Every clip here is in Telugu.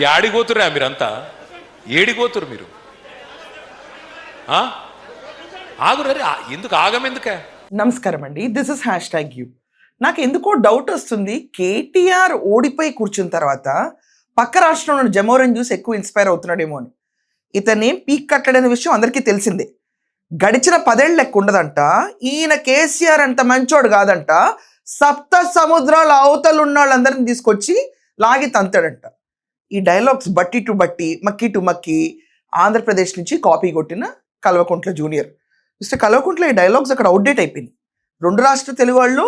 యాడిపోతురా మీరంతా? ఏడిపోతురు మీరు? ఆగురే, ఎందుకు ఆగమెందుక? నమస్కారం అండి, దిస్ ఇస్ #you. నాకు ఎందుకో డౌట్ వస్తుంది, కేటీఆర్ ఓడిపోయి కూర్చున్న తర్వాత పక్క రాష్ట్రంలో జమోరన్ చూసి ఎక్కువ ఇన్స్పైర్ అవుతున్నాడేమో అని. ఇతనే పీక్ కట్టడనే విషయం అందరికీ తెలిసిందే. గడిచిన 10 ఏళ్ళు లెక్క ఉండదంట. ఈయన కేసీఆర్ అంత మంచోడు కాదంట. సప్త సముద్రాల అవతలు ఉన్న వాళ్ళందరినీ తీసుకొచ్చి లాగి తంతాడంట. ఈ డైలాగ్స్ బట్టి టు బట్టి, మక్కి టు మక్కి ఆంధ్రప్రదేశ్ నుంచి కాపీ కొట్టిన కల్వకుంట్ల జూనియర్. మిస్టర్ కల్వకుంట్ల ఈ డైలాగ్స్ అక్కడ అవుట్డేట్ అయిపోయింది. 2 రాష్ట్ర తెలుగు వాళ్ళు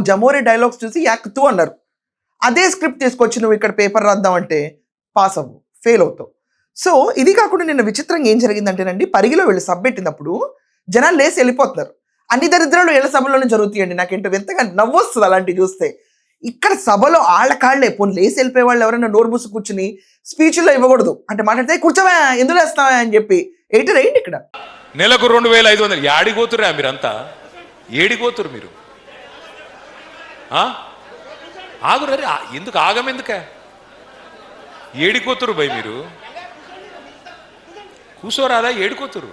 జమోరీ డైలాగ్స్ చూసి యాక్తూ అన్నారు. అదే స్క్రిప్ట్ తీసుకొచ్చి నువ్వు ఇక్కడ పేపర్ రాద్దామంటే పాస్ అవ్వు, ఫెయిల్ అవుతావు. సో ఇది కాకుండా నిన్న విచిత్రంగా ఏం జరిగిందంటేనండి, పరిగిలో వీళ్ళు సబ్ పెట్టినప్పుడు జనాలు లేసి వెళ్ళిపోతున్నారు. అన్ని దరిద్రాలు ఏళ్ళ సభలోనే జరుగుతాయండి. నాకేంటో ఎంతగా నవ్వొస్తుంది అలాంటివి చూస్తే. ఇక్కడ సభలో ఆళ్ళకాళ్లే పోనీ లేసి వెళ్ళిపోయే వాళ్ళు ఎవరైనా నోరు మూసి కూర్చుని స్పీచ్లో ఇవ్వకూడదు అంటే మాట్లాడితే కూర్చోవా ఎందుకు వేస్తావా అని చెప్పి రేయండి. ఇక్కడ నెలకు 2500 యాడిపోతురా మీరంతా? ఏడిపోతురు మీరు? ఆగురే, ఎందుకు ఆగమెందుక? ఏడిపోతురు భయ్ మీరు? కూర్చోరాదా? ఏడిపోతురు,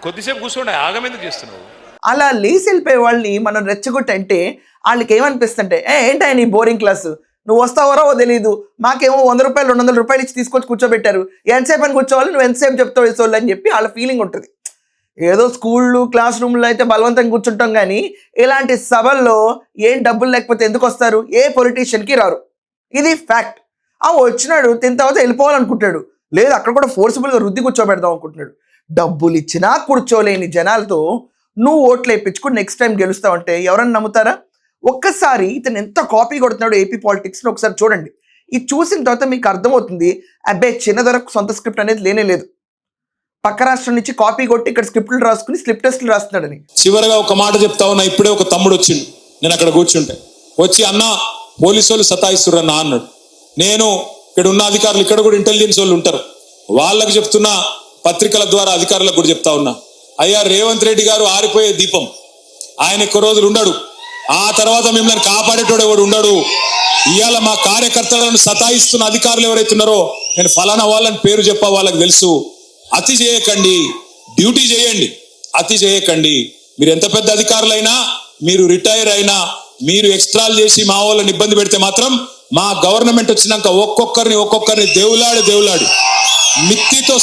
కొద్దిసేపు కూర్చోండి, ఆగమెందుకు చేస్తున్నావు? అలా లేసి వెళ్ళిపోయే వాళ్ళని మనం రెచ్చగొట్టంటే వాళ్ళకి ఏమనిపిస్తుంటే, ఏంటి నీ బోరింగ్ క్లాసు, నువ్వు వస్తావరో తెలియదు, మాకేమో 100 రూపాయలు 200 రూపాయలు ఇచ్చి తీసుకొచ్చి కూర్చోబెట్టారు, ఎంతసేపు అని కూర్చోవాలి, నువ్వు ఎంతసేపు చెప్తావు వేసేవాళ్ళు అని చెప్పి వాళ్ళ ఫీలింగ్ ఉంటుంది. ఏదో స్కూళ్ళు క్లాస్ రూమ్లో అయితే బలవంతంగా కూర్చుంటాం, కానీ ఇలాంటి సభల్లో ఏం డబ్బులు లేకపోతే ఎందుకు వస్తారు? ఏ పొలిటీషియన్కి రారు, ఇది ఫ్యాక్ట్. వచ్చినాడు తిన్న తర్వాత వెళ్ళిపోవాలనుకుంటాడు, లేదు అక్కడ కూడా ఫోర్సిబుల్గా రుద్ది కూర్చోబెడదాం అనుకుంటున్నాడు. డబ్బులు ఇచ్చినా కూర్చోలేని జనాలతో నువ్వు ఓట్లు వేయించుకుని నెక్స్ట్ టైం గెలుస్తావంటే ఎవరన్నా నమ్ముతారా? ఒక్కసారి ఇతను ఎంత కాపీ కొడుతున్నాడు ఏపీ పాలిటిక్స్ని ఒకసారి చూడండి. ఇది చూసిన తర్వాత మీకు అర్థమవుతుంది, అబ్బాయి చిన్నదొరకు సొంత స్క్రిప్ట్ అనేది లేనే లేదు. పక్క రాష్ట్రం నుంచి కాపీ కొట్టి ఇక్కడ స్క్రిప్ట్లు రాసుకుని స్లిప్ టెస్ట్లు రాస్తున్నాడని. చివరిగా ఒక మాట చెప్తా ఉన్నా. ఇప్పుడే ఒక తమ్ముడు వచ్చిండు, నేను అక్కడ కూర్చుంటే వచ్చి, అన్న పోలీసు వాళ్ళు సతాయిస్తుర్రన్నా అన్నాడు. నేను ఇక్కడ ఉన్న అధికారులు, ఇక్కడ కూడా ఇంటెలిజెన్స్ వాళ్ళు ఉంటారు, వాళ్ళకు చెప్తున్నా, పత్రికల ద్వారా అధికారులకు కూడా చెప్తా ఉన్నా, అయ్యా రేవంత్ రెడ్డి గారు ఆరిపోయే దీపం, ఆయన ఎక్కువ రోజులు ఉండడు, ఆ తర్వాత మిమ్మల్ని కాపాడేటోడు ఎవడు ఉండడు. ఇవాళ మా కార్యకర్తలను సతాయిస్తున్న అధికారులు ఎవరైతే ఉన్నారో, నేను ఫలానా వాళ్ళని పేరు చెప్పా, వాళ్ళకి తెలుసు. అతి చేయకండి, డ్యూటీ చేయండి, అతి చేయకండి. మీరు ఎంత పెద్ద అధికారులైనా, మీరు రిటైర్ అయినా, మీరు ఎక్స్ట్రాలు చేసి మా వాళ్ళని ఇబ్బంది పెడితే మాత్రం మా గవర్నమెంట్ వచ్చినాక ఒక్కొక్కరిని దేవులాడి మిత్తితో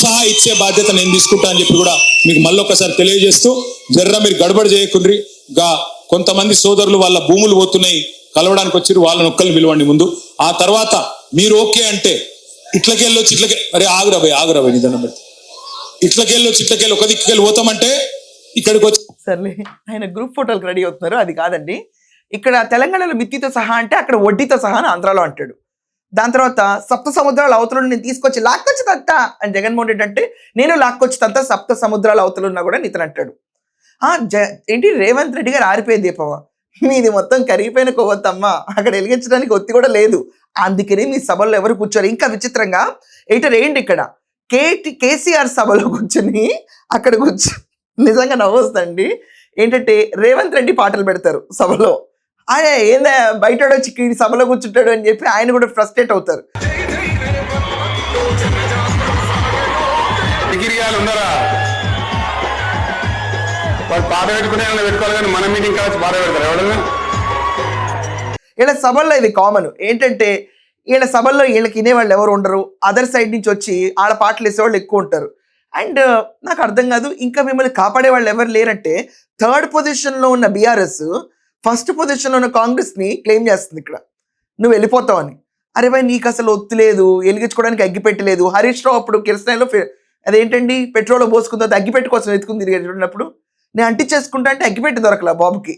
సహా ఇచ్చే బాధ్యత నేను తీసుకుంటా అని చెప్పి కూడా మీకు మళ్ళొకసారి తెలియజేస్తూ, జర్ర మీరు గడబడి చేయకుండ్రి. కొంతమంది సోదరులు వాళ్ళ భూములు పోతున్నాయి, కలవడానికి వచ్చారు, వాళ్ళని ఒక్కరిని పిలవండి ముందు. ఆ తర్వాత మీరు ఓకే అంటే ఇట్లకెళ్ళొచ్చి అరే ఆగురా నిజం పెడితే ఇట్లకెళ్ళి ఒక దిక్కుకెళ్ళి పోతామంటే ఇక్కడికి వచ్చి సర్లే, ఆయన గ్రూప్ ఫోటోలకు రెడీ అవుతున్నారు. అది కాదండి, ఇక్కడ తెలంగాణలో మిత్తితో సహా అంటే అక్కడ వడ్డీతో సహా అని ఆంధ్రాలో అంటాడు. దాని తర్వాత సప్త సముద్రాల అవతల నేను తీసుకొచ్చి లాక్కొచ్చి తంత అని జగన్మోహన్ రెడ్డి అంటే, నేను లాక్కొచ్చి తంత సప్త సముద్రాల అవతలు ఉన్నా కూడా నితను అంటాడు. ఏంటి రేవంత్ రెడ్డి గారు ఆరిపోయే దీపమా? మీది మొత్తం కరిగిపోయిన కొవ్వొత్తమ్మా, అక్కడ వెలిగించడానికి ఒత్తి కూడా లేదు, అందుకని మీ సభల్లో ఎవరు కూర్చోరు. ఇంకా విచిత్రంగా రేయండి, ఇక్కడ కేసీఆర్ సభలో కూర్చొని అక్కడ నిజంగా నవ్వొస్తుందండి. ఏంటంటే రేవంత్ రెడ్డి పాటలు పెడతారు సభలో, ఆయన ఏందా బయట వచ్చి సభలో కూర్చుంటాడు అని చెప్పి ఆయన కూడా ఫ్రస్ట్రేట్ అవుతారు. వీళ్ళ సభల్లో ఇది కామన్. ఏంటంటే వీళ్ళ సభల్లో వీళ్ళకి వినేవాళ్ళు ఎవరు ఉండరు, అదర్ సైడ్ నుంచి వచ్చి ఆడ పాటలు వేసేవాళ్ళు ఎక్కువ ఉంటారు. అండ్ నాకు అర్థం కాదు, ఇంకా మిమ్మల్ని కాపాడే వాళ్ళు ఎవరు లేరంటే 3rd పొజిషన్లో ఉన్న బీఆర్ఎస్ ఫస్ట్ పొజిషన్లో ఉన్న కాంగ్రెస్ని క్లెయిమ్ చేస్తుంది ఇక్కడ, నువ్వు వెళ్ళిపోతావని. అరే భయ్, నీకు అసలు ఒత్తి లేదు, వెలిగించుకోవడానికి అగ్గిపెట్టలేదు. హరీష్ రావు అప్పుడు కిరసనాయిలో అదేంటండి పెట్రోల్ పోసుకుందో అగ్గిపెట్టి కోసం ఎత్తుకుని తిరిగేటప్పుడు నేను అంటించేసుకుంటా అంటే అగ్గిపెట్టి దొరకలా బాబుకి,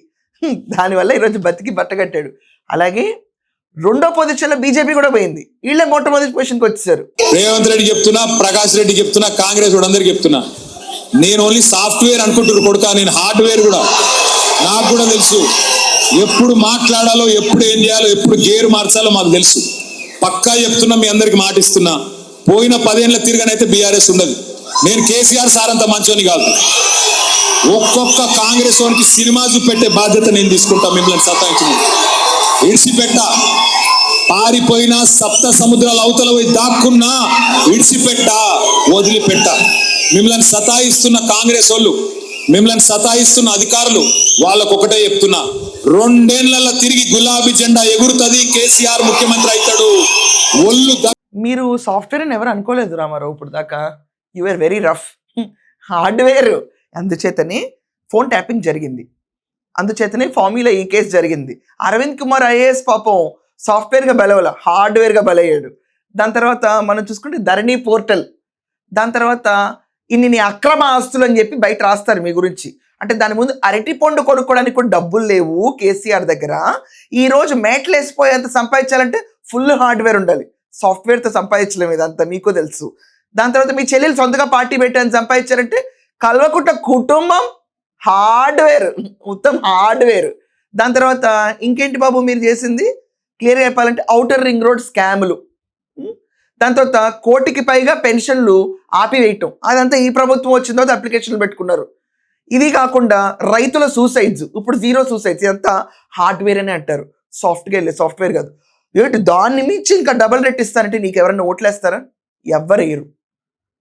దానివల్ల ఈరోజు బతికి బట్టగట్టాడు. అలాగే 2వ పొజిషన్లో బీజేపీ కూడా పోయింది, వీళ్ళే మొట్టమొదటి పొజిషన్కి వచ్చేసారు. రేవంత్ రెడ్డి చెప్తున్నా, ప్రకాష్ రెడ్డి చెప్తున్నా, కాంగ్రెస్ అందరికి చెప్తున్నా, నేను ఓన్లీ సాఫ్ట్వేర్ అనుకుంటున్నారు కొడుకా, నేను హార్డ్వేర్ కూడా, నాకు కూడా తెలుసు. ఎప్పుడు మాట్లాడాలో, ఎప్పుడు ఏం చేయాలో, ఎప్పుడు గేరు మార్చాలో మాకు తెలుసు. పక్కా చెప్తున్నా, మీ అందరికి మాటిస్తున్నా, పోయిన 10 ఏళ్ళ తిరగనైతే బీఆర్ఎస్ ఉండదు. నేను కేసీఆర్ సార్ అంత మంచోని కాదు, ఒక్కొక్క కాంగ్రెస్ వానికి సినిమా చూపెట్టే బాధ్యత నేను తీసుకుంటా. మిమ్మల్ని సతాయించిన ఇడిసిపెట్ట పారిపోయినా సప్త సముద్రాల అవతల పోయి దాక్కున్నా విడిచిపెట్ట వదిలిపెట్ట. మిమ్మల్ని సతాయిస్తున్న కాంగ్రెస్ వాళ్ళు, మిమ్మల్ని సతాయిస్తున్న అధికారులు వాళ్ళకు ఒకటే చెప్తున్నా, 2 ఏళ్లలో తిరిగి గులాబీ జెండా ఎగురుతుంది, కేసీఆర్ ముఖ్యమంత్రి అవుతాడు. ఒళ్ళు మీరు సాఫ్ట్వేర్ అని ఎవరు అనుకోలేదు రామారావు ఇప్పుడు దాకా. You're very rough. హార్డ్వేర్. అందుచేతనే ఫోన్ ట్యాపింగ్ జరిగింది, అందుచేతనే ఫార్ములా ఈ కేసు జరిగింది. అరవింద్ కుమార్ ఐఏఎస్ పాపం సాఫ్ట్వేర్గా బలవల, హార్డ్వేర్గా బలయ్యాడు. దాని తర్వాత మనం చూసుకుంటే ధరణి పోర్టల్, దాని తర్వాత ఇన్ని అక్రమ ఆస్తులు అని చెప్పి బయట రాస్తారు మీ గురించి. అంటే దాని ముందు అరటి పండు కొనుక్కోవడానికి కూడా డబ్బులు లేవు కేసీఆర్ దగ్గర. ఈరోజు మేట్లు వేసిపోయేంత సంపాదించాలంటే ఫుల్ హార్డ్వేర్ ఉండాలి, సాఫ్ట్వేర్తో సంపాదించలేము, ఇదంతా మీకు తెలుసు. దాని తర్వాత మీ చెల్లెలు సొంతగా పార్టీ పెట్టని సంపాదించారంటే కల్వకుట్ట కుటుంబం హార్డ్వేర్, మొత్తం హార్డ్వేర్. దాని తర్వాత ఇంకేంటి బాబు మీరు చేసింది క్లియర్గా చెప్పాలంటే ఔటర్ రింగ్ రోడ్ స్కాములు. దాని తర్వాత 1 కోటికి పైగా పెన్షన్లు ఆపివేయటం, అదంతా ఈ ప్రభుత్వం వచ్చిన తర్వాత అప్లికేషన్లు పెట్టుకున్నారు. ఇది కాకుండా రైతుల సూసైడ్స్, ఇప్పుడు 0 సూసైడ్స్, ఇదంతా హార్డ్వేర్ అని అంటారు. సాఫ్ట్వేర్ కాదు. ఏంటి దాన్ని మించి ఇంకా డబల్ రేట్ ఇస్తానంటే నీకు ఎవరైనా ఓట్లేస్తారా? ఎవ్వరేయరు,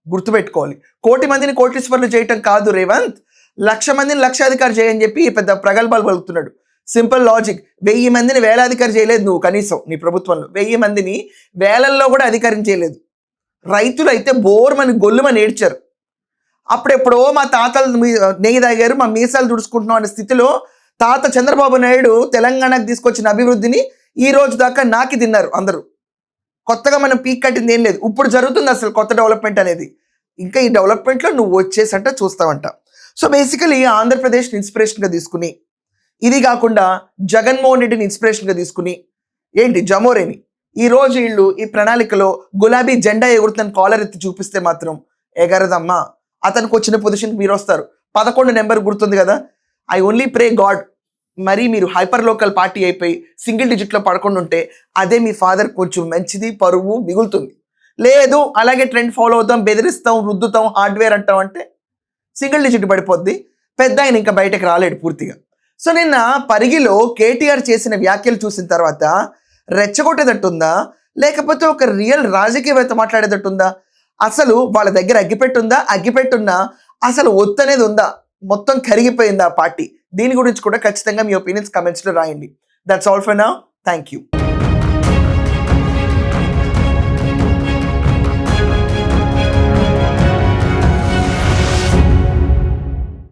గుర్తుపెట్టుకోవాలి. 1 కోటి మందిని కోటీశ్వర్లు చేయటం కాదు రేవంత్, 1,00,000 మందిని లక్షాధికారి చేయని చెప్పి పెద్ద ప్రగల్భాలు పలుకుతున్నాడు. Simple logic. 1000 మందిని వేలాధికారి చేయలేదు నువ్వు, కనీసం నీ ప్రభుత్వంలో 1000 మందిని వేలల్లో కూడా అధికారం చేయలేదు. రైతులు అయితే బోర్మని గొల్లుమని ఏడ్చారు. అప్పుడెప్పుడో మా తాతలు నెయ్యి తాగారు, మా మీసాలు తుడుచుకుంటున్నాం అనే స్థితిలో తాత చంద్రబాబు నాయుడు తెలంగాణకు తీసుకొచ్చిన అభివృద్ధిని ఈ రోజు దాకా నాకి తిన్నారు అందరూ. కొత్తగా మనం పీక్ కట్టింది ఏం లేదు. ఇప్పుడు జరుగుతుంది అసలు కొత్త డెవలప్మెంట్ అనేది. ఇంకా ఈ డెవలప్మెంట్లో నువ్వు వచ్చేసంట చూస్తావంట. సో బేసికలీ ఆంధ్రప్రదేశ్ని ఇన్స్పిరేషన్గా తీసుకుని, ఇది కాకుండా జగన్మోహన్ రెడ్డిని ఇన్స్పిరేషన్గా తీసుకుని ఏంటి జమోరేని ఈరోజు వీళ్ళు ఈ ప్రణాళికలో గులాబీ జెండా ఎగురుతున్న కాలర్ ఎత్తి చూపిస్తే మాత్రం ఎగరదమ్మా. అతనికి వచ్చిన పొజిషన్కి మీరు వస్తారు. 11 నెంబర్ గుర్తుంది కదా. ఐ ఓన్లీ ప్రే గాడ్ మరి మీరు హైపర్ లోకల్ పార్టీ అయిపోయి సింగిల్ డిజిట్లో పడకుండా ఉంటే అదే మీ ఫాదర్ కొంచెం మంచిది, పరువు మిగులుతుంది. లేదు అలాగే ట్రెండ్ ఫాలో అవుతాం, బెదిరిస్తాం, రుద్దుతాం, హార్డ్వేర్ అంటాం అంటే సింగిల్ డిజిట్ పడిపోద్ది. పెద్ద ఆయన ఇంకా బయటకు రాలేడు పూర్తిగా. సో నిన్న పరిగిలో కేటీఆర్ చేసిన వ్యాఖ్యలు చూసిన తర్వాత రెచ్చగొట్టేటట్టుందా, లేకపోతే ఒక రియల్ రాజకీయవేత్త మాట్లాడేటట్టుందా? అసలు వాళ్ళ దగ్గర అగ్గిపెట్టున్నా అసలు ఒత్తనేది ఉందా? మొత్తం కరిగిపోయిందా పార్టీ? దీని గురించి కూడా ఖచ్చితంగా మీ ఒపీనియన్స్ కమెంట్స్లో రాయండి. That's all for now. Thank you.